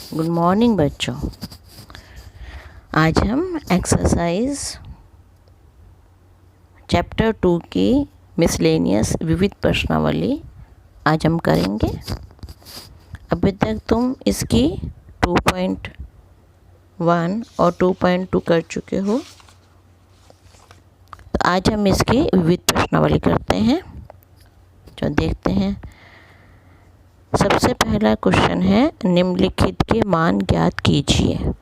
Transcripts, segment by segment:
Good morning बच्चों। आज हम एक्सरसाइज चैप्टर 2 की मिसलेनियस विविध प्रश्नावली आज हम करेंगे। अभी तक तुम इसकी 2.1 और 2.2 कर चुके हो, तो आज हम इसकी विविध प्रश्नावली करते हैं। जो देखते हैं, सबसे पहला क्वेश्चन है निम्नलिखित के मान ज्ञात कीजिए।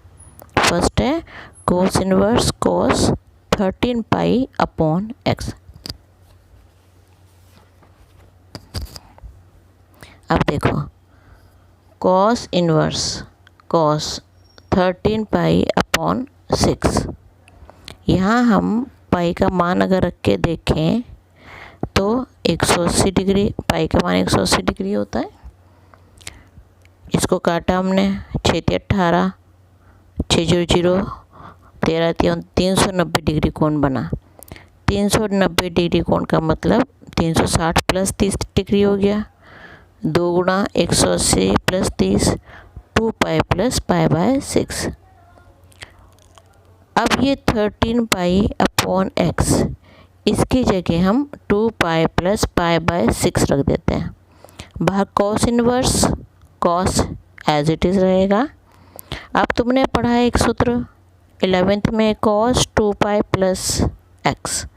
फर्स्ट है कोस इनवर्स कोस 13 पाई अपॉन एक्स। अब देखो, कोस इनवर्स कोस 13 पाई अपॉन 6। यहाँ हम पाई का मान अगर रख के देखें तो 180 डिग्री, पाई का मान 180 डिग्री होता है। इसको काटा हमने, 6 18, 6 0 13 390 डिग्री कोण बना। 390 डिग्री कोण का मतलब 360 प्लस 30 डिग्री हो गया। 2 गुणा 180 plus 30, 2 pi plus pi by 6। अब ये 13 पाई अपॉन एक्स, इसकी जगह हम 2 पाई प्लस पाई बाय 6 रख देते हैं। बाहर cos inverse cos as it is रहेगा। अब तुमने पढ़ा है एक सूत्र 11th में, कॉस 2 पाई प्लस एक्स,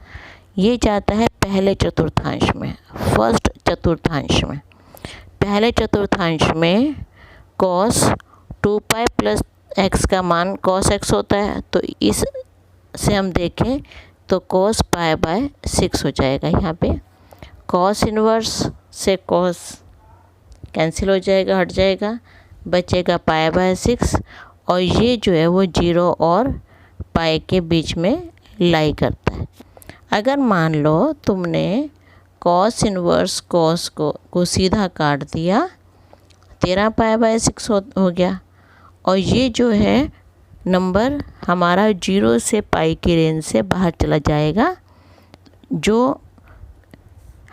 ये जाता है पहले चतुर्थांश में, फर्स्ट चतुर्थांश में। पहले चतुर्थांश में कॉस 2 पाई प्लस एक्स का मान कॉस एक्स होता है, तो इस से हम देखें तो कॉस पाई बाय 6 हो जाएगा। यहाँ पे कॉस इनवर्स से कॉस कैंसिल हो जाएगा, हट जाएगा, बचेगा पाई बाय 6। और ये जो है वो 0 और पाई के बीच में लाई करता है। अगर मान लो तुमने कॉस इनवर्स कॉस को सीधा काट दिया, 13 पाई बाय 6 हो गया। और ये जो है नंबर हमारा 0 से पाई की रेंज से बाहर चला जाएगा। जो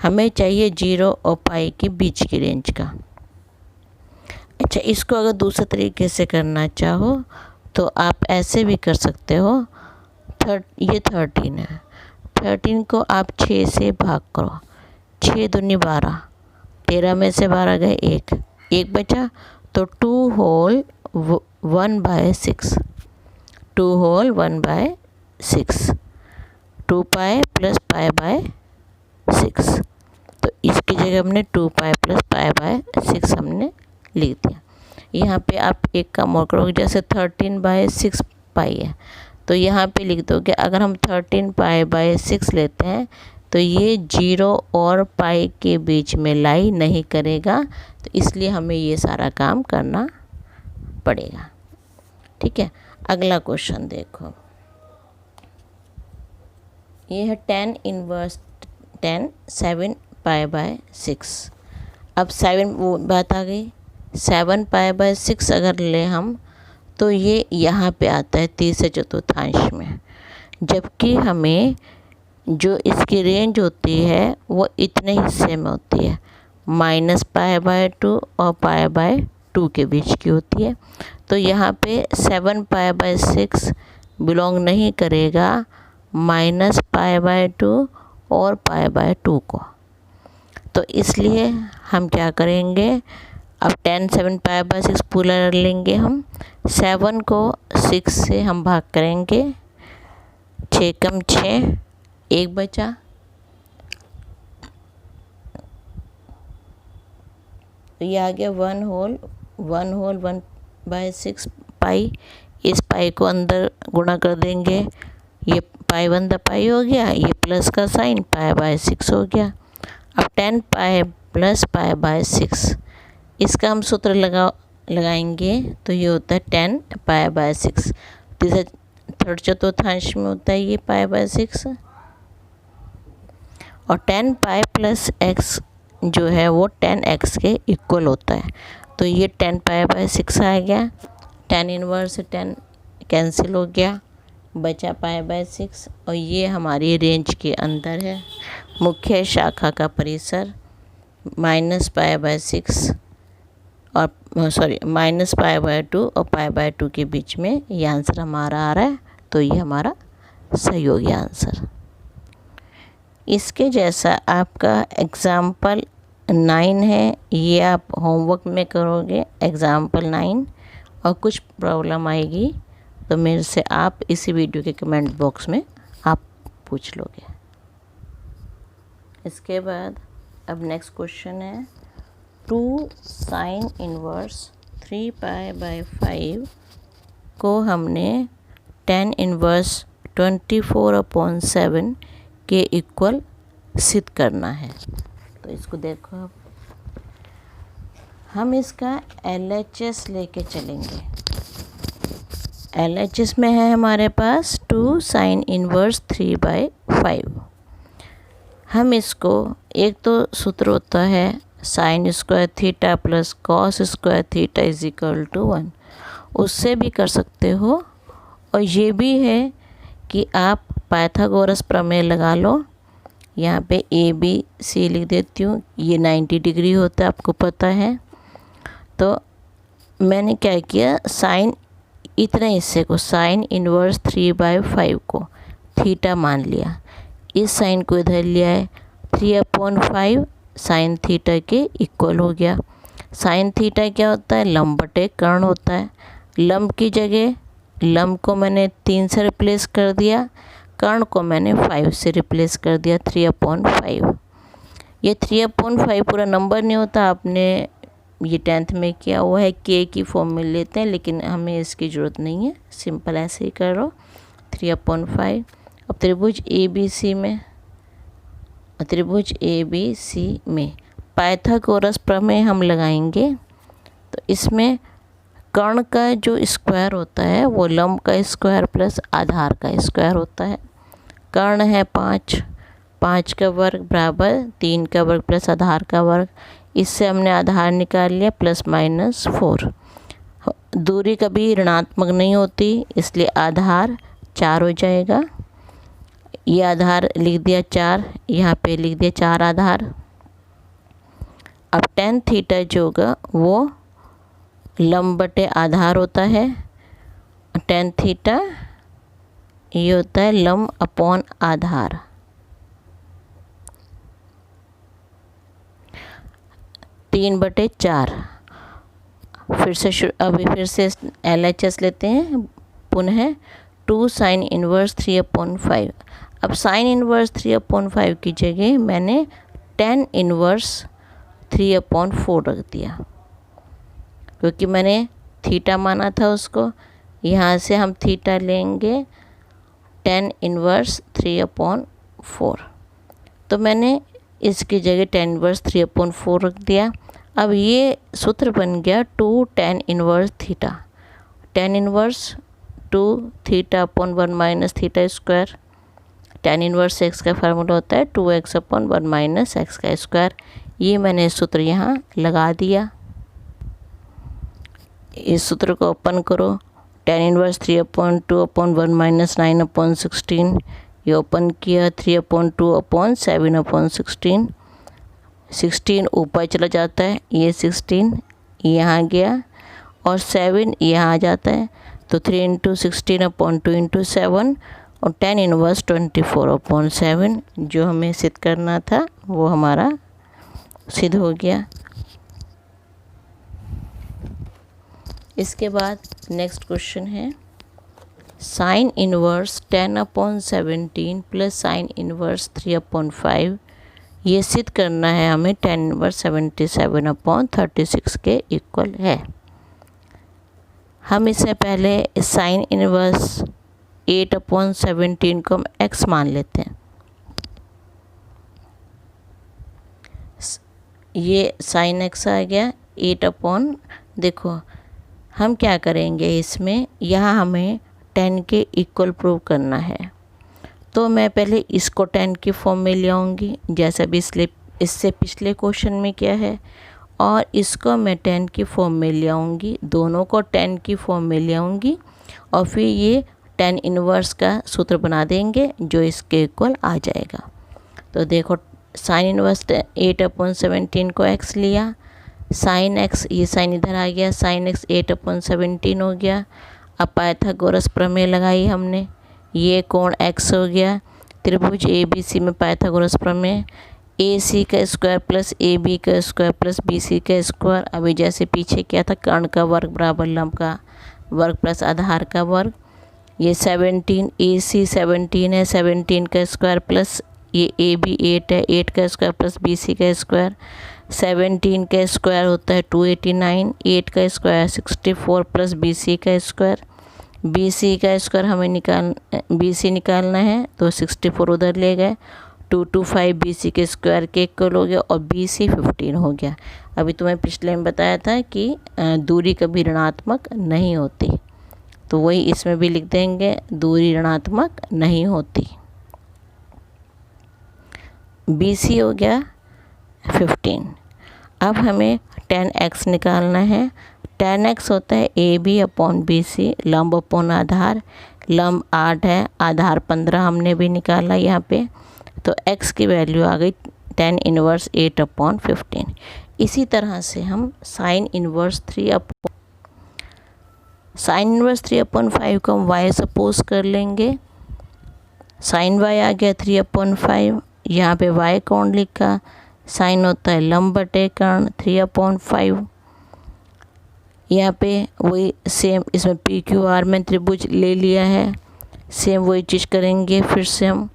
हमें चाहिए 0 और पाई के बीच की रेंज का। अच्छा, इसको अगर दूसरे तरीके से करना चाहो तो आप ऐसे भी कर सकते हो। ये 13 है, 13 को आप 6 से भाग करो, 6 दूनी 12, 13 में से 12 गए, एक बचा, तो 2 whole 1 by 6, 2 whole 1 by 6, 2 pi plus pi by 6। तो इसकी जगह हमने 2 पाई प्लस पाई बाय 6 हमने लिख दिया। यहाँ पे आप एक काम और करोगे, जैसे 13 बाय 6 पाई है, तो यहाँ पे लिख दोगे। अगर हम 13 पाई बाय 6 लेते हैं तो ये 0 और पाई के बीच में लाई नहीं करेगा, तो इसलिए हमें ये सारा काम करना पड़ेगा। ठीक है, अगला क्वेश्चन देखो। ये है 10 इनवर्स 10 7 पाई बाय 6। अब 7 वो बात आ गई, 7 पाई बाय 6 अगर ले हम तो ये यहाँ पे आता है तीसरे चतुर्थांश में, जबकि हमें जो इसकी रेंज होती है वो इतने हिस्से में होती है, -पाई बाय 2 और पाई बाय 2 के बीच की होती है। तो यहाँ पे 7 पाई बाय 6 बिलोंग नहीं करेगा -पाई बाय 2 और पाई बाय 2 को। तो इसलिए हम क्या करेंगे, अब 10 7 पाई बाय 6 पूरा लेंगे हम। 7 को 6 से हम भाग करेंगे, 6 कम 6, 1 बचा, तो ये आ गया 1 होल 1 बाय 6 पाई। इस पाई को अंदर गुणा कर देंगे, ये पाई 1 द पाई हो गया, ये प्लस का साइन पाई बाय 6 हो गया। अब 10 पाई प्लस पाई बाय 6, इसका हम सूत्र लगाएंगे तो ये होता है 10 पाई बाय 6। तीसरे थर्ड चतुर्थांश में होता है ये पाई बाय 6। और 10 पाई प्लस एक्स जो है वो 10x के इक्वल होता है, तो ये 10 पाई बाय 6 आ गया। 10 इनवर्स 10 कैंसिल हो गया, बचा पाई बाय 6। और ये हमारी रेंज के अंदर है। मुख्य शाखा का परिसर -पाई बाय 6 और सॉरी -π/2 और π/2 के बीच में ये आंसर हमारा आ रहा है, तो ये हमारा सही हो गया आंसर। इसके जैसा आपका एग्ज़ाम्पल 9 है, ये आप होमवर्क में करोगे एग्ज़ाम्पल 9, और कुछ प्रॉब्लम आएगी तो मेरे से आप इसी वीडियो के कमेंट बॉक्स में आप पूछ लोगे। इसके बाद अब नेक्स्ट क्वेश्चन है 2 sin इनवर्स 3π/5 को हमने tan इनवर्स 24/7 के इक्वल सिद्ध करना है। तो इसको देखो, अब हम इसका LHS लेके चलेंगे। LHS में है हमारे पास 2 sin इनवर्स 3/5। हम इसको, एक तो सूत्र होता है sin square theta plus cos square theta is equal to 1, उससे भी कर सकते हो। और ये भी है कि आप पाइथागोरस प्रमेय लगा लो। यहाँ पे ABC लिख देती हूँ, ये 90 डिग्री होता है, आपको पता है। तो मैंने क्या किया, साइन इतने हिस्से को साइन इनवर्स 3/5 को थीटा मान लिया, इस साइन को इधर लिया है, 3/5 साइन थीटा के इक्वल हो गया। साइन थीटा क्या होता है, लंब बटे कर्ण होता है। लंब की जगह लंब को मैंने 3 से रिप्लेस कर दिया, कर्ण को मैंने 5 से रिप्लेस कर दिया, 3/5। ये 3/5 पूरा नंबर नहीं होता, आपने ये 10th में किया हुआ है, के की फॉर्म में लेते हैं, लेकिन हमें इसकी ज़रूरत नहीं है, सिंपल ऐसे ही करो 3/5। अब त्रिभुज ABC में पाइथागोरस प्रमेय हम लगाएंगे। तो इसमें कर्ण का जो स्क्वायर होता है वो लंब का स्क्वायर प्लस आधार का स्क्वायर होता है। कर्ण है 5, 5 का वर्ग बराबर 3 का वर्ग प्लस आधार का वर्ग, इससे हमने आधार निकाल लिया +-4। दूरी कभी ऋणात्मक नहीं होती, इसलिए आधार 4 हो जाएगा। ये आधार लिख दिया 4, यहाँ पे लिख दिया 4 आधार। अब tan थीटा जो होगा वो लंब बटे आधार होता है। tan थीटा ये होता है लंब अपॉन आधार। तीन बटे 4। फिर से LHS लेते हैं पुनः 2 sin इनवर्स 3/5। अब sin इनवर्स 3/5 की जगह मैंने tan इनवर्स 3/4 रख दिया, क्योंकि मैंने थीटा माना था उसको। यहाँ से हम थीटा लेंगे tan इनवर्स 3/4, तो मैंने इसकी जगह tan इनवर्स 3/4 रख दिया। अब ये सूत्र बन गया 2 tan inverse theta. tan inverse 2 θ/1 minus theta square. tan inverse x का फार्मूला होता है 2x/1 माइनस x का स्क्वायर। ये मैंने सूत्र यहाँ लगा दिया। इस सूत्र को ओपन करो, tan इनवर्स 3/2/1 माइनस 9/16, ये ओपन किया 3/2/7/16। 16 ऊपर चला जाता है, ये 16 यहाँ गया और 7 यहाँ आ जाता है, तो 3 × 16/2 × 7 और tan इनवर्स 24/7 जो हमें सिद्ध करना था वो हमारा सिद्ध हो गया। इसके बाद नेक्स्ट क्वेश्चन है sine inverse 10/17 plus sine inverse 3/5। ये सिद्ध करना है हमें tan इनवर्स 77/36 के इक्वल है। हम इससे पहले साइन इनवर्स 8/17 को हम x मान लेते हैं। ये साइन x आ गया 8/, देखो हम क्या करेंगे इसमें, यहाँ हमें tan के इक्वल प्रूव करना है। तो मैं पहले इसको tan की फॉर्म में ले आऊँगी, जैसा भी इससे पिछले क्वेश्चन में किया है, और इसको मैं tan की फॉर्म में ले आऊँगी, दोनों को tan की फॉर्म में ले आऊँगी, और फिर ये tan इनवर्स का सूत्र बना देंगे जो इसके इक्वल आ जाएगा। तो देखो साइन इनवर्स 8/17 को x लिया, साइन एक्स, ये साइन इधर आ गया, साइन एक्स 8/17 हो गया। अब पाइथागोरस प्रमेय लगाई हमने, ये कोण एक्स हो गया। त्रिभुज ए बी सी में पाइथागोरस प्रमेय, ए सी का स्क्वायर प्लस ए बी का स्क्वायर प्लस बी सी का स्क्वायर। अभी जैसे पीछे क्या था, कर्ण का वर्ग बराबर लंब का वर्ग प्लस आधार का वर्ग। ये 17 ए सी 17 है, 17 का स्क्वायर प्लस ये ए बी 8 है, 8 का स्क्वायर प्लस बी सी का स्क्वायर। 17 का स्क्वायर होता है 289, 8 का स्क्वायर 64 प्लस बी सी का स्क्वायर। बी सी का स्क्वायर हमें बी सी निकालना है तो 64 उधर ले गए, 225 बी सी के स्क्वायर के इक्वल हो गया और बी सी 15 हो गया। अभी तुम्हें पिछले में बताया था कि दूरी कभी ऋणात्मक नहीं होती, तो वही इसमें भी लिख देंगे, दूरी ऋणात्मक नहीं होती। बी सी हो गया 15। अब हमें tan x निकालना है। tan x होता है A B upon B C, लंब अपॉन आधार। लंब 8 है, आधार 15 हमने भी निकाला यहाँ पे, तो x की वैल्यू आ गई tan इनवर्स 8/15। इसी तरह से हम साइन इनवर्स 3/5 को हम y सपोज कर लेंगे। साइन y आ गया 3/5, यहाँ पे y कौन लिखा, साइन होता है लंब बटे कर्ण 3/5। यहाँ पे वही सेम इसमें पी क्यू आर में त्रिभुज ले लिया है, सेम वही चीज़ करेंगे फिर से हम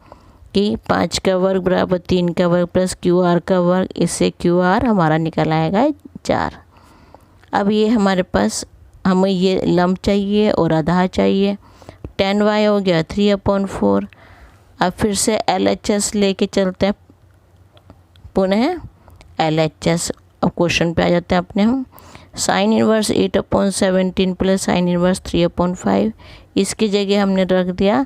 कि 5 का वर्ग बराबर 3 का वर्ग प्लस क्यू आर का वर्ग, इससे क्यू आर हमारा निकल आएगा 4। अब ये हमारे पास हमें ये लंब चाहिए और आधार चाहिए। tan y हो गया 3/4। अब फिर से LHS लेके चलते हैं, पुनः LHS। अब क्वेश्चन पे आ जाते हैं अपने हम। Sine inverse 8/17 plus sine inverse 3/5, इसकी जगह हमने रख दिया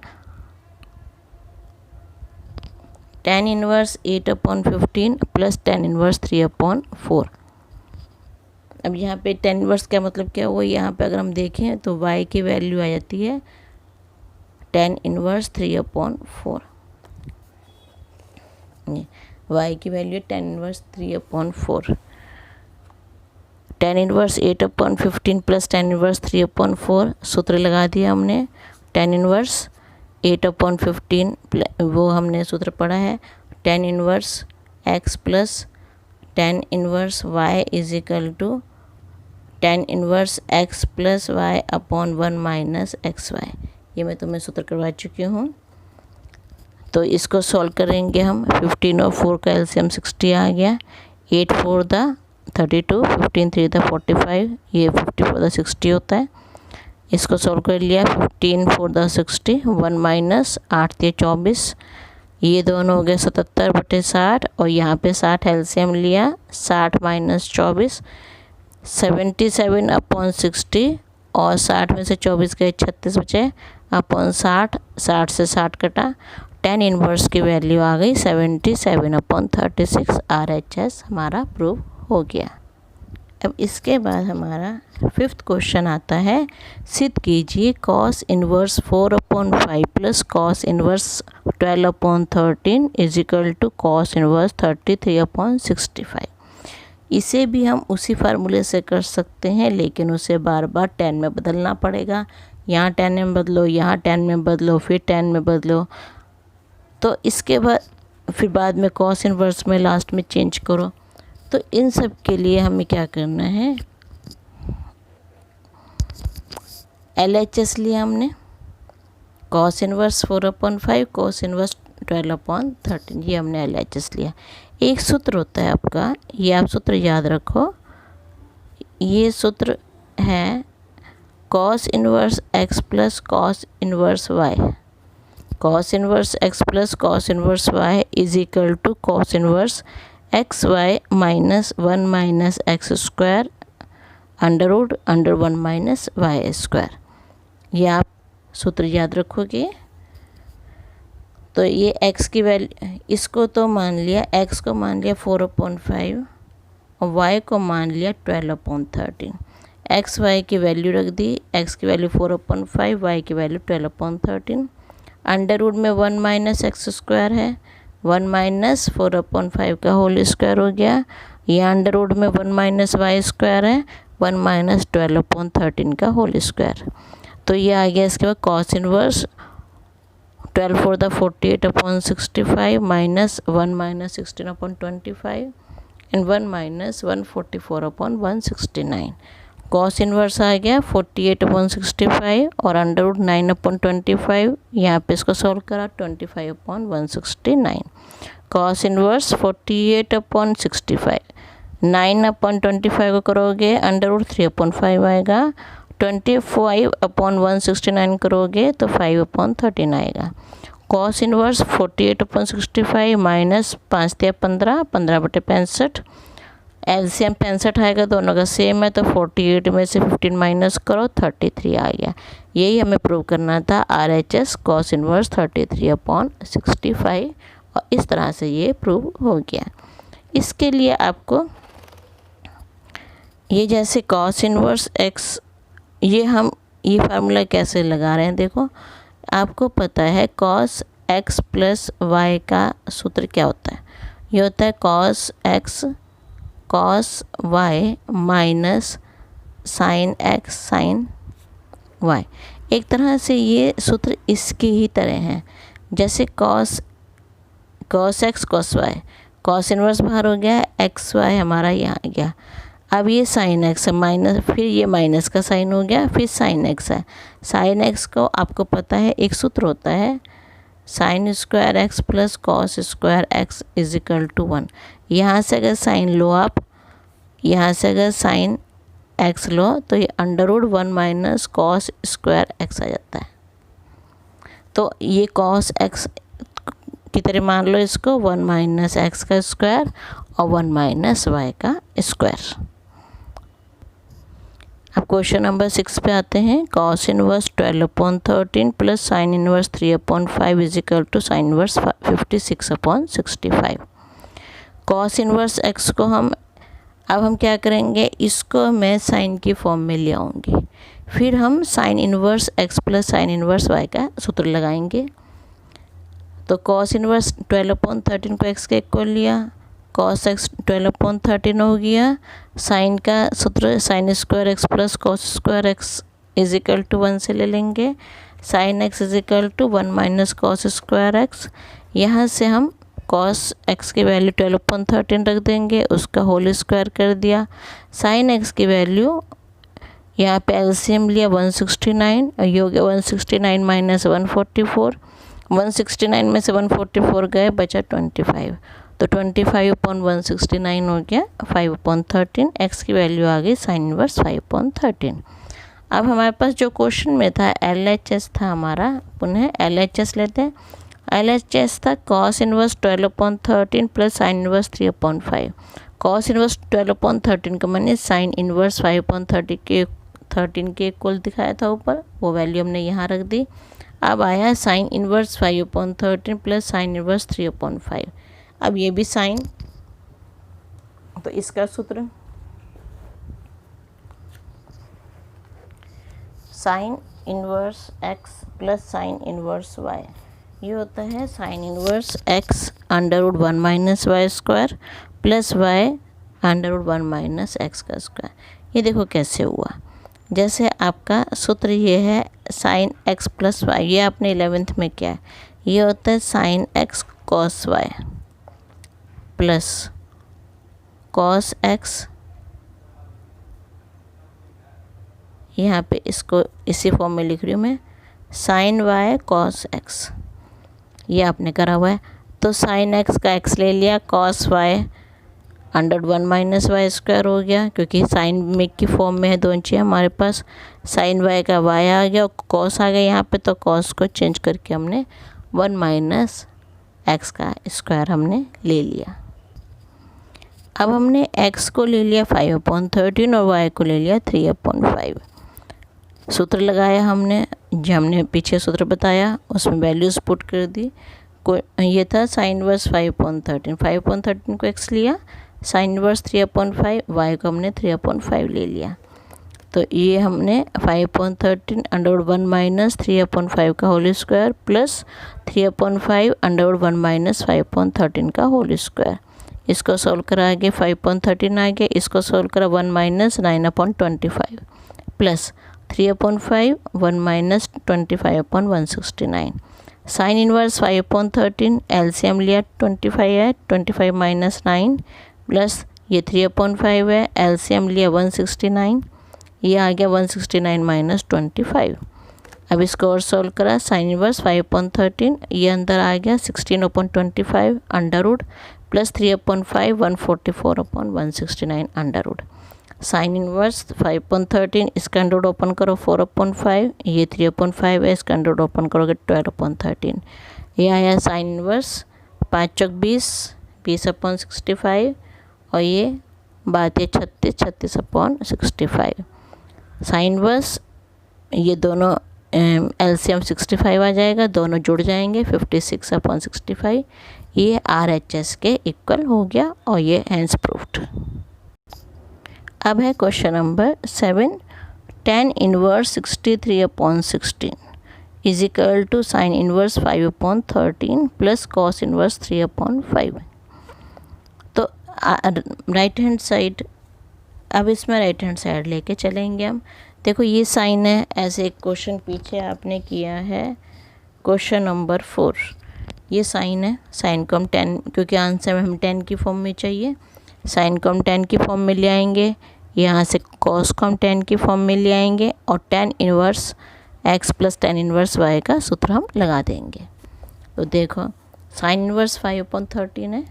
tan inverse 8/15 plus tan inverse 3/4। अब यहाँ पे tan इनवर्स का मतलब क्या हुआ, यहाँ पे अगर हम देखें तो y की वैल्यू आ जाती है tan इनवर्स 3/4। y की value tan inverse 3/4। tan inverse 8/15 plus tan inverse 3/4 सूत्र लगा दिया हमने। tan इनवर्स 8/15 वो हमने सूत्र पढ़ा है, tan inverse x plus tan inverse y is equal to tan inverse x plus y upon 1 minus XY। ये मैं तुम्हें सूत्र करवा चुकी हूँ। तो इसको सॉल्व करेंगे हम। 15 और 4 का एलसीएम 60 आ गया। 8 4 द 32, 15 3 द 45, ये 54 द 60 होता है। इसको सॉल्व कर लिया। 15 4 द 60, 1 माइनस 8 3 24, ये दोनों हो गए 77/60 और यहाँ पे 60 एलसीएम लिया, 60 माइनस 24 77/60 और 60 में से 24 गए 36 बचे अपॉन 60, 60 से 60 कटा, tan इनवर्स की वैल्यू आ गई 77/36। RHS हमारा प्रूव हो गया। अब इसके बाद हमारा 5th क्वेश्चन आता है, सिद्ध कीजिए cos inverse 4/5 plus cos inverse 12/13 is equal to cos inverse 33/65। इसे भी हम उसी फार्मूले से कर सकते हैं, लेकिन उसे बार बार tan में बदलना पड़ेगा। यहाँ tan में बदलो, यहाँ tan में बदलो, फिर tan में बदलो, तो इसके बाद फिर बाद में cos इनवर्स में लास्ट में चेंज करो। तो इन सब के लिए हमें क्या करना है, LHS लिया हमने, cos इनवर्स 4/5, cos इनवर्स 12/13, ये हमने LHS लिया। एक सूत्र होता है आपका, ये आप सूत्र याद रखो, ये सूत्र है cos inverse x plus cos inverse y। cos inverse x plus cos inverse y is equal to cos inverse x y minus 1 minus x square under root under 1 minus y square. ये आप सूत्र याद रखोगे। तो ये x की value, इसको तो मान लिया, x को मान लिया 4/5 और y को मान लिया 12/13। एक्स वाई की वैल्यू रख दी, x की वैल्यू 4/5, y की वैल्यू 12/13। अंडर रूट में 1 माइनस एक्स स्क्वायर है, 1 माइनस 4/5 का होल स्क्वायर हो गया, ये अंडर रूट में 1 माइनस वाई स्क्वायर है, 1 माइनस 12/13 का होल स्क्वायर। तो ये आ गया इसके बाद कॉस इनवर्स 12 4 द 48/65 minus 1 minus 16/25 and 1 minus 144/169। Cos inverse आ गया 48/65 और अंडर रूट 9/25, यहाँ पे इसको सॉल्व करा 25/169। कॉस इनवर्स 48/65, 9/25 को करोगे अंडर रूट 3/5 आएगा, 25/169 करोगे तो 5/13 आएगा। कॉस इनवर्स 48/65 माइनस 5 × 15, 15/65, एलसीएम 65 आएगा, दोनों का सेम है, तो 48 में से 15 माइनस करो 33 आ गया। यही हमें प्रूव करना था RHS कॉस इनवर्स 33/65 और इस तरह से ये प्रूव हो गया। इसके लिए आपको ये जैसे कॉस इनवर्स x, ये हम ये फार्मूला कैसे लगा रहे हैं, देखो आपको पता है कॉस x प्लस वाई का सूत्र क्या होता है। ये होता है cos x cos y minus sine x sine y। एक तरह से ये सूत्र इसके ही तरह हैं, जैसे cos x cos y, cos inverse बाहर हो गया, एक्स वाई हमारा यहाँ आ गया। अब ये साइन एक्स है माइनस, फिर ये माइनस का साइन हो गया, फिर साइन एक्स है। साइन एक्स को आपको पता है एक सूत्र होता है sine square x plus cos square x is equal to 1। यहाँ से अगर साइन लो आप, यहाँ से अगर साइन एक्स लो तो ये under root 1 minus cos square x आ जाता है। तो ये कॉस एक्स की तरह मान लो इसको, 1 माइनस एक्स का स्क्वायर और 1 माइनस वाई का स्क्वायर। अब क्वेश्चन नंबर 6 पे आते हैं। Cos inverse 12/13 plus sine inverse 3/5 is equal to sine inverse 56/65। Cos inverse x को अब हम क्या करेंगे, इसको मैं साइन की फॉर्म में ले आऊँगी, फिर हम sine inverse x plus sine inverse y का सूत्र लगाएंगे। तो कॉस इनवर्स 12/13 को एक्स के इक्वल लिया, कॉस एक्स 12/13 हो गया, साइन का सूत्र sine square x plus cos square x is equal to 1 से ले लेंगे, sine x is equal to 1 minus cos square x. यहाँ से हम कॉस एक्स की वैल्यू 12/13 रख देंगे, उसका होल स्क्वायर कर दिया। साइन एक्स की वैल्यू यहाँ पे एलसीएम लिया 169, ये हो गया 169 माइनस 144, 169 में से 144 गए, बचा 25, तो 25/169 हो गया 5/13। एक्स की वैल्यू आ गई साइन इनवर्स 5/13। अब हमारे पास जो क्वेश्चन में था LHS था हमारा, पुनः LHS लेते हैं। LHS था cos inverse 12/13 plus sine inverse 3/5। Cos inverse 12/13 का मैंने साइन इनवर्स 5/13 के इक्वल दिखाया था ऊपर, वो वैल्यू हमने यहाँ रख दी। अब आया sine inverse 5/13 plus sine inverse 3/5। अब ये भी साइन, तो इसका सूत्र sine inverse x plus sine inverse y, ये होता है sine inverse x under root 1 minus y square plus y under root 1 minus x का स्क्वायर। ये देखो कैसे हुआ, जैसे आपका सूत्र ये है साइन एक्स प्लस वाई, ये आपने 11th में किया है। ये होता है sine x cos y plus cos x, यहाँ पे इसको इसी फॉर्म में लिख रही हूँ मैं, साइन वाई कॉस एक्स, ये आपने करा हुआ है। तो साइन एक्स का एक्स ले लिया, cos y under 1 minus y square हो गया, क्योंकि साइन में की फॉर्म में है दोनों चीज़ हमारे पास। साइन वाई का वाई आ गया और कॉस आ गया यहाँ पे, तो कॉस को चेंज करके हमने 1 माइनस एक्स का स्क्वायर हमने ले लिया। अब हमने x को ले लिया 5/13 और y को ले लिया 3/5। सूत्र लगाया हमने, जो हमने पीछे सूत्र बताया उसमें वैल्यूज़ पुट कर दी। ये था साइन इनवर्स 5/13, 5/13 को x लिया, साइन इनवर्स 3/5, y को हमने 3/5 ले लिया। तो ये हमने 5/13 अंडर 1 माइनस 3/5 का whole square plus 3/5 under 1 minus 5/13 का होल स्क्वायर, इसको सोल्व करा आगे 5/13 आ गया, इसको सोल्व करा 1 minus 9/25 plus 3/5 1 minus 25/169। Sign inverse 5/13 LCM लिया 25 है, 25 माइनस 9 प्लस ये 3/5 है, एलसीएम लिया 169, ये आ गया 169 माइनस 25। अब इसको और सोल्व करा, साइन इनवर्स 5/13 ये अंदर आ गया 16/25 under root plus 3/5 144/169 under root. Sine inverse 5/13 इसका अंडर रूट ओपन करो 4/5, ये 3/5 है, इसका अंडर रूट ओपन करोगे 12/13। ये आया साइन इनवर्स 5 चौक 20, 20/65 और ये बात है 36, 36/65। साइन इनवर्स ये दोनों एलसीएम 65 आ जाएगा, दोनों जुड़ जाएंगे 56/65, ये RHS के इक्वल हो गया और ये हैंस प्रूफ्ड। अब है question number 7, tan inverse 63/16 is equal to sine inverse 5/13 plus cos inverse 3/5। तो राइट हैंड साइड, अब इसमें राइट हैंड साइड लेके चलेंगे हम। देखो ये साइन है, ऐसे एक क्वेश्चन पीछे आपने किया है क्वेश्चन नंबर 4, ये साइन है, साइन को हम 10, क्योंकि आंसर में हम 10 की फॉर्म में चाहिए, साइन को हम 10 की फॉर्म में ले आएंगे, यहाँ से कॉस को हम 10 की फॉर्म में ले आएंगे और tan inverse x plus tan inverse y का सूत्र हम लगा देंगे। तो देखो साइन इनवर्स 5/13 है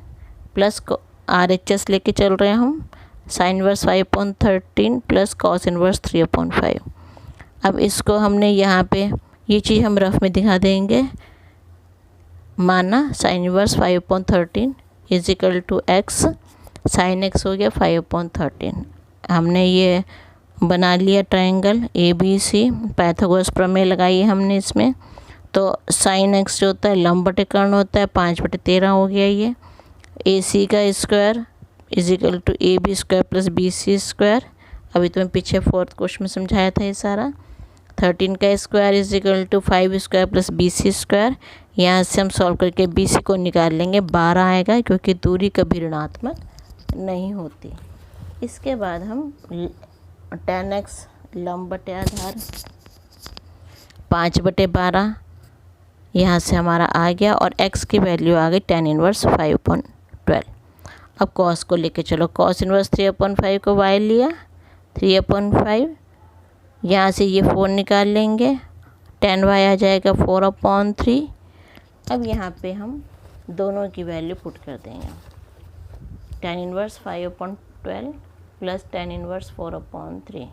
प्लस RHS लेके चल रहे हैं हम, sine inverse 5/13 plus cos inverse 3/5। अब इसको हमने यहाँ पे ये चीज़ हम रफ में दिखा देंगे, माना sine inverse 5/13 is equal to x, sine x हो गया 5/13। हमने ये बना लिया ट्रायंगल ABC, पाइथागोरस प्रमेय लगाई है हमने इसमें। तो साइन x जो होता है लंब बटे कर्ण होता है, 5/13 हो गया ये। AC का square is equal to AB square plus BC square, अभी तो मैं पीछे 4th क्वेश्चन में समझाया था ये सारा। 13 का square is equal to 5 square plus BC square, यहाँ से हम सॉल्व करके BC को निकाल लेंगे, 12 आएगा क्योंकि दूरी कभी ऋणात्मक नहीं होती। इसके बाद हम tan x लंब बटे आधार 5/12 यहाँ से हमारा आ गया और x की वैल्यू आ गई tan इनवर्स 5/12। अब cos को लेके चलो, cos इनवर्स 3/5 को y लिया 3/5, यहाँ से ये 4 निकाल लेंगे, tan y आ जाएगा 4/3। अब यहाँ पे हम दोनों की वैल्यू पुट कर देंगे, tan inverse 5/12 plus tan inverse 4/3।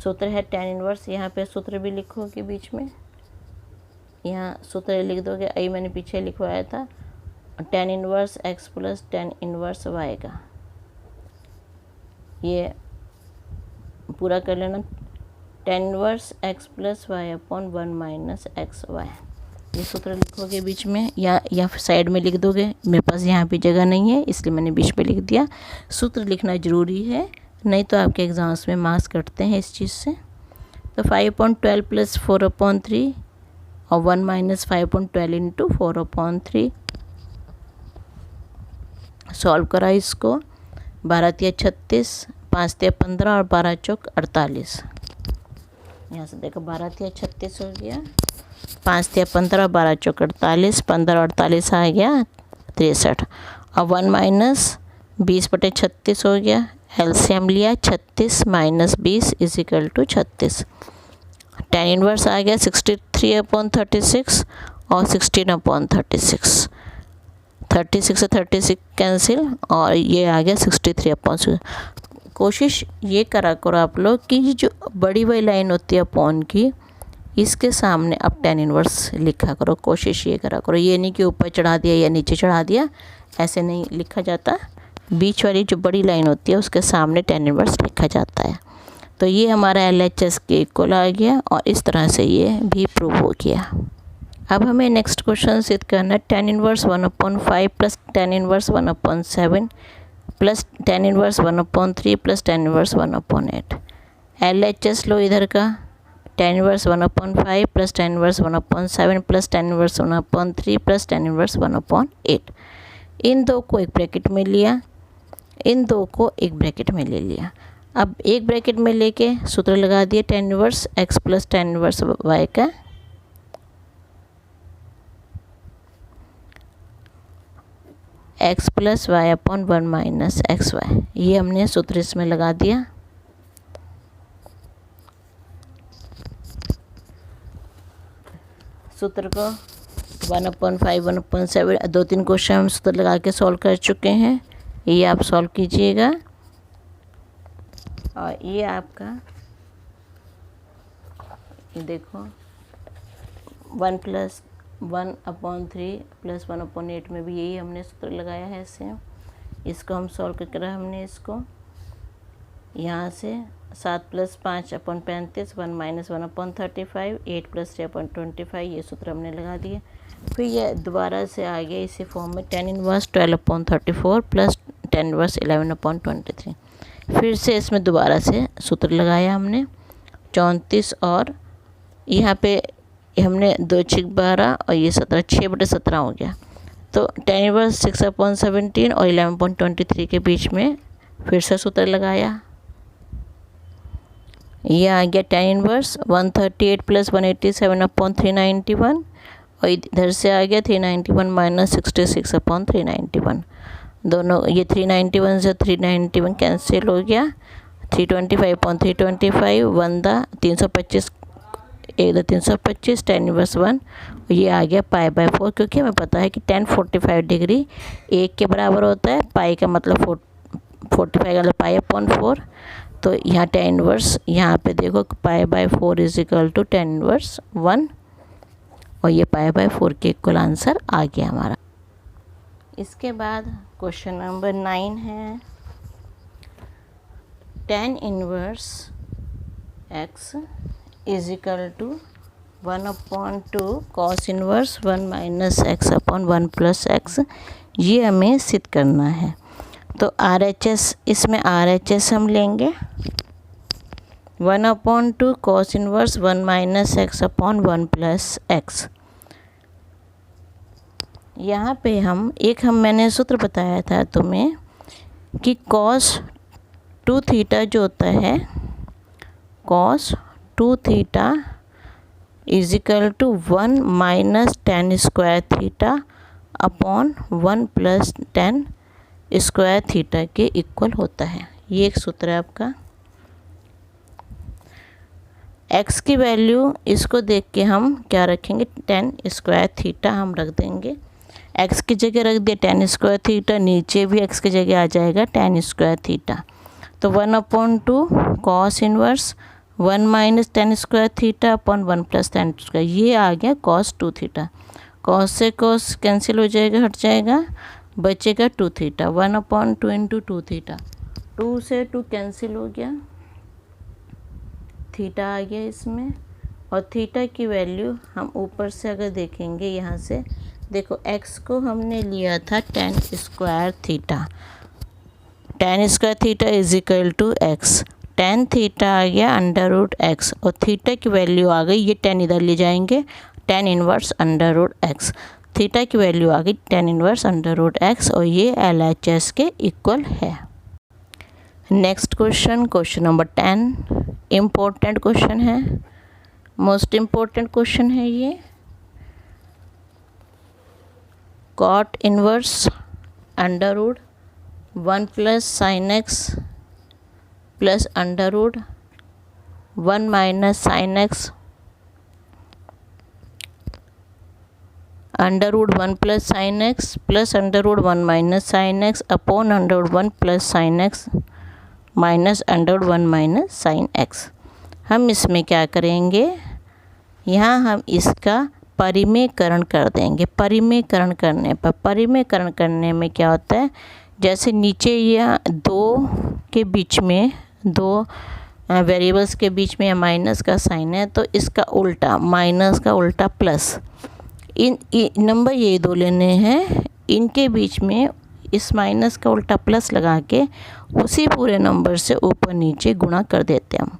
सूत्र है tan इनवर्स, यहाँ पे सूत्र भी लिखोगे बीच में, यहाँ सूत्र लिख दोगे, आई मैंने पीछे लिखवाया था, tan inverse x plus tan inverse y का, ये पूरा कर लेना, tan inverse x plus y/1 minus xy, ये सूत्र लिखोगे बीच में या साइड में लिख दोगे, मेरे पास यहाँ पे जगह नहीं है इसलिए मैंने बीच में लिख दिया। सूत्र लिखना ज़रूरी है, नहीं तो आपके एग्ज़ाम्स में मार्क्स कटते हैं इस चीज़ से। तो 5/12 प्लस 4/3 और 1 माइनस 5/12 इंटू 4/3, सॉल्व करा इसको, 12 × 36, 5 × 15 और 12 चौक 48। यहाँ से देखो 12 × 36 हो गया, 5 × 15 और 12 चौक 48, 15 और 48 आ गया 63 और 1 माइनस 20/36 हो गया, एलसीएम लिया 36 minus 20 is equal to 36। tan inverse आ गया 63/36 और 16/36, 36 से 36 कैंसिल और ये आ गया 63/6। कोशिश ये करा करो आप लोग कि जो बड़ी वाली लाइन होती है अपॉन की, इसके सामने अब tan इनवर्स लिखा करो, कोशिश ये करा करो, ये नहीं कि ऊपर चढ़ा दिया या नीचे चढ़ा दिया, ऐसे नहीं लिखा जाता, बीच वाली जो बड़ी लाइन होती है उसके सामने tan इनवर्स लिखा जाता है। तो ये हमारा LHS के इक्वल आ गया और इस तरह से ये भी प्रूव हो गया। अब हमें नेक्स्ट क्वेश्चन सिद्ध करना है, tan inverse 1/5 plus tan inverse 1/7 plus tan inverse 1/3 plus tan inverse 1/8। LHS लो इधर का, tan inverse 1/5 plus tan inverse 1/7 plus tan inverse 1/3 plus tan inverse 1/8। इन दो को एक ब्रैकेट में लिया, इन दो को एक ब्रैकेट में ले लिया। अब एक ब्रैकेट में लेके सूत्र लगा दिए tan inverse x plus tan inverse y का। x plus y upon 1 minus x y, ये हमने सूत्र इसमें लगा दिया। सूत्र को 1/5 1/7 2-3 क्वेश्चन हम सूत्र लगा के सॉल्व कर चुके हैं, ये आप सॉल्व कीजिएगा। और ये आपका ये देखो 1 + 1/3 + 1/8 में भी यही हमने सूत्र लगाया है सेम। इसको हम सॉल्व करके रहा हमने इसको यहाँ से 7 + 5/35 1 - 1/35 8 + 3/25 ये सूत्र हमने लगा दिए। फिर ये दोबारा से आ गया इसी फॉर्म में tan inverse 12/34 plus tan inverse 11/23। फिर से इसमें दोबारा से सूत्र लगाया हमने 34 और यहाँ पे हमने 2 × 12 और ये 17 6/17 हो गया। तो tan इनवर्स 6/17 और 11/23 के बीच में फिर से सूत्र लगाया, ये आ गया tan इनवर्स 138 + 187/391 और इधर से आ गया 391 - 66/391। दोनों ये 391 से 391 कैंसिल हो गया, 325/325 1 325 1 325 tan इनवर्स 1 ये आ गया π/4, क्योंकि हमें पता है कि tan 45 डिग्री 1 के बराबर होता है, पाई का मतलब 45 का π/4। तो यहाँ tan इनवर्स यहाँ पे देखो π/4 = tan इनवर्स 1 और ये π/4 के इक्वल आंसर आ गया हमारा। इसके बाद क्वेश्चन नंबर 9 है tan inverse x = 1/2 cos inverse 1 - x/1 + x, ये हमें सिद्ध करना है। तो RHS इसमें RHS हम लेंगे 1/2 cos इनवर्स 1 - x/1 + x। यहाँ पे हम मैंने सूत्र बताया था तुम्हें कि cos 2θ जो होता है cos 2θ = 1 - tan square theta upon 1 + tan square theta के इक्वल होता है। ये एक सूत्र है आपका। x की वैल्यू इसको देख के हम क्या रखेंगे, tan स्क्वायर थीटा हम रख देंगे। x की जगह रख दिया tan स्क्वायर थीटा, नीचे भी x की जगह आ जाएगा tan स्क्वायर थीटा। तो 1/2 cos inverse 1 - tan square theta upon 1 + tan square, ये आ गया cos 2θ। cos से cos कैंसिल हो जाएगा, हट जाएगा, बचेगा 2θ 1/2 × 2θ। 2 से 2 कैंसिल हो गया, थीटा आ गया इसमें। और थीटा की वैल्यू हम ऊपर से अगर देखेंगे यहाँ से देखो x को हमने लिया था tan square theta, tan square theta = x, tan theta आ गया √x और थीटा की वैल्यू आ गई, ये tan इधर ले जाएंगे tan इनवर्स √x, थीटा की वैल्यू आ गई tan इनवर्स √x और ये LHS के इक्वल है। Next question number 10 important question है, मोस्ट इम्पोर्टेंट क्वेश्चन है ये। cot inverse √1 + sin x plus √1 - sin x √1 + sin x plus √1 - sin x upon √1 + sin x minus √1 - sin x। हम इसमें क्या करेंगे, यहाँ हम इसका परिमेयकरण कर देंगे। परिमेयकरण करने में क्या होता है, जैसे नीचे या दो के बीच में, दो वेरिएबल्स के बीच में माइनस का साइन है, तो इसका उल्टा माइनस का उल्टा प्लस, इन नंबर ये दो लेने हैं, इनके बीच में इस माइनस का उल्टा प्लस लगा के उसी पूरे नंबर से ऊपर नीचे गुणा कर देते हैं हम।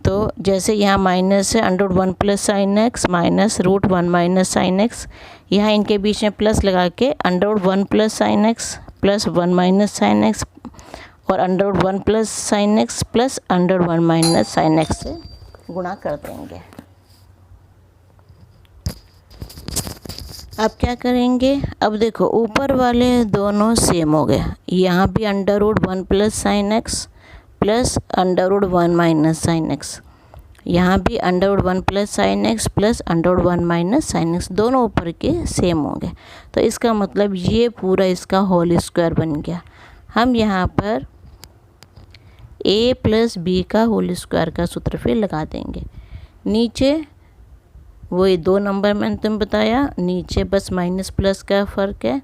तो जैसे यहाँ माइनस है under root 1 plus sine x minus root 1 minus sine x, यहाँ इनके बीच में प्लस लगा के under root 1 plus sine x plus 1 minus sine x और under root 1 plus sine x plus under 1 minus sine x से गुणा कर देंगे। अब क्या करेंगे, अब देखो ऊपर वाले दोनों सेम हो गए, यहाँ भी under root 1 plus sine x plus under root 1 minus sine x, यहाँ भी under root 1 plus sine x plus under root 1 minus sine x, दोनों ऊपर के सेम होंगे। तो इसका मतलब ये पूरा इसका होल स्क्वायर बन गया। हम यहाँ पर a प्लस बी का होल स्क्वायर का सूत्र फिर लगा देंगे। नीचे वही 2 नंबर मैंने तुम्हें बताया, नीचे बस माइनस प्लस का फ़र्क है,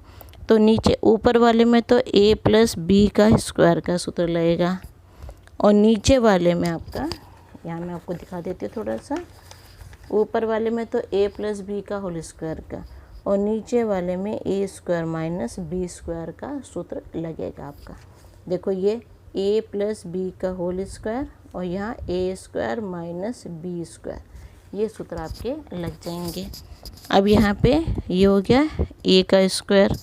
तो नीचे ऊपर वाले में तो a प्लस बी का स्क्वायर का सूत्र लगेगा और नीचे वाले में आपका, यहाँ मैं आपको दिखा देती हूँ थोड़ा सा, ऊपर वाले में तो a प्लस बी का होल स्क्वायर का और नीचे वाले में a square minus B square का सूत्र लगेगा आपका। देखो ये a प्लस बी का होल स्क्वायर और यहाँ a square minus B square, ये सूत्र आपके लग जाएंगे। अब यहाँ पे ये हो गया a का स्क्वायर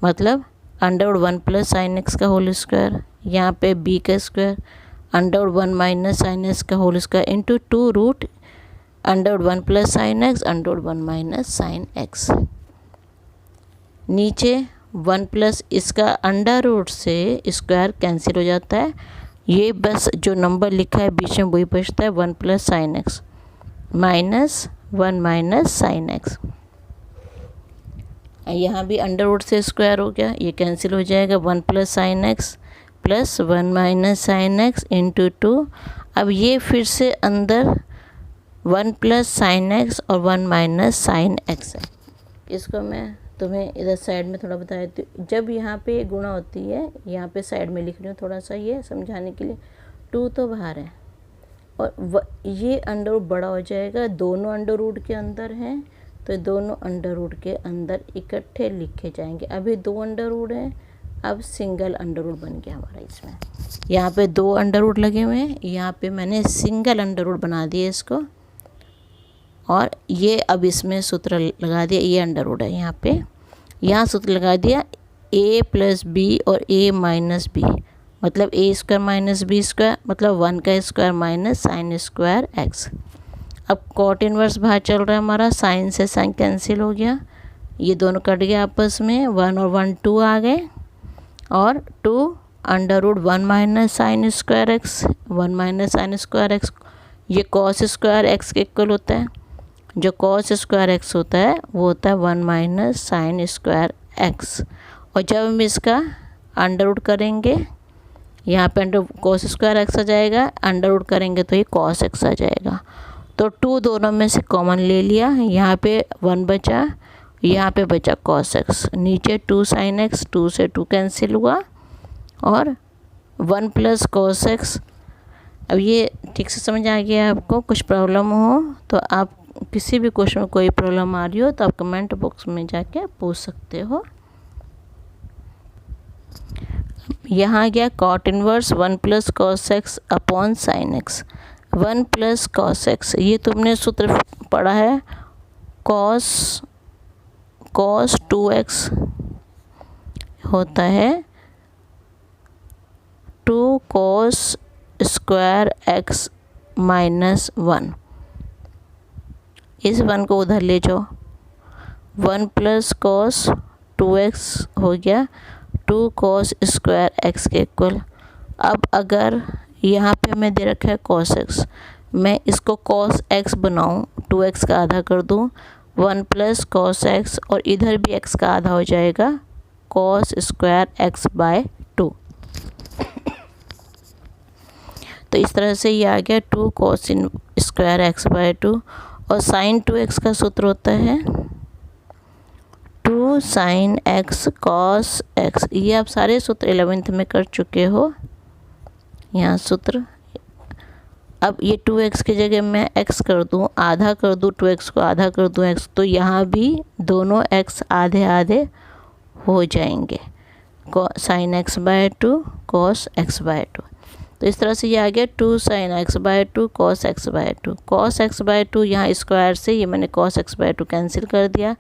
मतलब under root 1 plus sine x का होल स्क्वायर, यहाँ पे b का square under root 1 minus sine x का whole square into 2 root under root 1 plus sine x under root 1 minus sine x. नीचे 1 प्लस इसका under root से square cancel हो जाता है, ये बस जो नंबर लिखा है बीच में वही बचता है 1 plus sine x minus 1 minus sine x. यहाँ भी अंडर रूट से स्क्वायर हो गया, ये कैंसिल हो जाएगा 1 plus sine x plus 1 minus sine x into 2। अब ये फिर से अंदर 1 प्लस साइन एक्स और 1 माइनस साइन एक्स है। इसको मैं तुम्हें इधर साइड में थोड़ा बता देती हूँ। जब यहाँ पे गुणा होती है, यहाँ पे साइड में लिख रही हूँ थोड़ा सा ये समझाने के लिए, 2 तो बाहर है और ये अंडर रूट बड़ा हो जाएगा, दोनों अंडर रूट के अंदर हैं तो दोनों अंडर रूट के अंदर इकट्ठे लिखे जाएंगे। अभी 2 अंडर रूट हैं, अब सिंगल अंडर रूट बन गया हमारा। इसमें यहाँ पे 2 अंडर रूट लगे हुए हैं, यहाँ पे मैंने सिंगल अंडर रूट बना दिया इसको और ये अब इसमें सूत्र लगा दिया, ये अंडर रूट है यहाँ पे, यहाँ सूत्र लगा दिया a प्लस बी और a माइनस बी मतलब a square minus B square मतलब 1 का स्क्वायर माइनस साइन स्क्वायर एक्स। अब कॉट इनवर्स बाहर चल रहा है हमारा, साइन से साइन कैंसिल हो गया, ये दोनों कट गए आपस में, 1 और 1 2 आ गए और 2 under root 1 minus sine square x 1 minus sine square x, ये कॉस स्क्वायर एक्स के इक्वल होता है। जो कॉस स्क्वायर एक्स होता है वो होता है 1 माइनस साइन स्क्वायर एक्स और जब हम इसका अंडर रूट करेंगे, यहाँ पे अंडर कॉस स्क्वायर एक्स आ जाएगा, अंडर रूट करेंगे तो ये कॉस एक्स आ जाएगा। तो 2 दोनों में से कॉमन ले लिया, यहाँ पे 1 बचा, यहाँ पे बचा कॉस एक्स, नीचे 2 साइन एक्स, 2 से 2 कैंसिल हुआ और 1 प्लस कॉस एक्स। अब ये ठीक से समझ आ गया आपको? कुछ प्रॉब्लम हो तो आप किसी भी क्वेश्चन में कोई प्रॉब्लम आ रही हो तो आप कमेंट बॉक्स में जाके पूछ सकते हो। यहाँ गया cot inverse 1 plus cos x upon sine x. 1 plus cos x, ये तुमने सूत्र पढ़ा है, कॉस 2x होता है 2 कॉस स्क्वायर एक्स माइनस 1। इस 1 को उधर ले जाओ, 1 प्लस कॉस 2x हो गया 2 कॉस स्क्वायर एक्स के इक्वल। अब अगर यहाँ पे हमें दे रखा है कॉस एक्स, मैं इसको कॉस एक्स बनाऊँ, 2x का आधा कर दूँ 1 प्लस कॉस एक्स और इधर भी x का आधा हो जाएगा कॉस स्क्वायर एक्स बाय 2। तो इस तरह से ये आ गया 2 कॉस स्क्वायर एक्स बाय 2 और साइन 2x का सूत्र होता है 2 साइन एक्स कॉस एक्स। ये आप सारे सूत्र 11th में कर चुके हो, यहाँ सूत्र। अब ये 2x की जगह मैं x कर दूँ, आधा कर दूँ 2x को, आधा कर दूँ x, तो यहाँ भी दोनों x आधे आधे हो जाएंगे, sine x by 2 cos x by 2। तो तो इस तरह से ये आ गया 2 sin x/2 cos x/2। cos x/2 यहाँ स्क्वायर से ये मैंने cos x/2 कैंसिल कर दिया,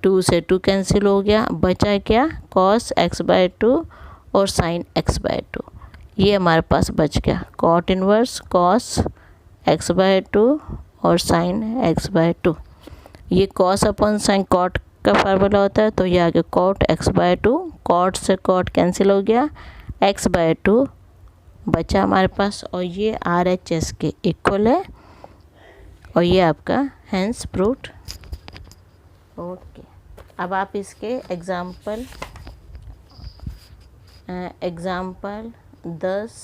2 से 2 कैंसिल हो गया, बचा क्या cos x/2 और sin x/2। ये हमारे पास बच गया cot इनवर्स cos x/2 और sin x/2। ये cos अपॉन sin cot का फार्मूला होता है, तो ये आ गया cot x/2, cot से cot कैंसिल हो गया, x/2 बचा हमारे पास, और ये RHS के इक्वल है, और ये आपका हैंस प्रूव्ड। ओके, अब आप इसके एग्ज़ाम्पल 10,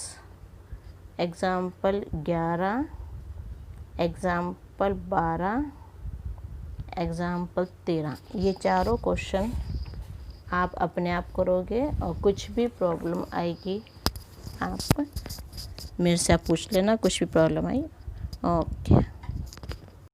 एग्ज़ाम्पल 11, एग्ज़ाम्पल 12, एग्ज़ाम्पल 13, ये चारों क्वेश्चन आप अपने आप करोगे, और कुछ भी प्रॉब्लम आएगी आप मेरे से आप पूछ लेना, कुछ भी प्रॉब्लम आई। ओके।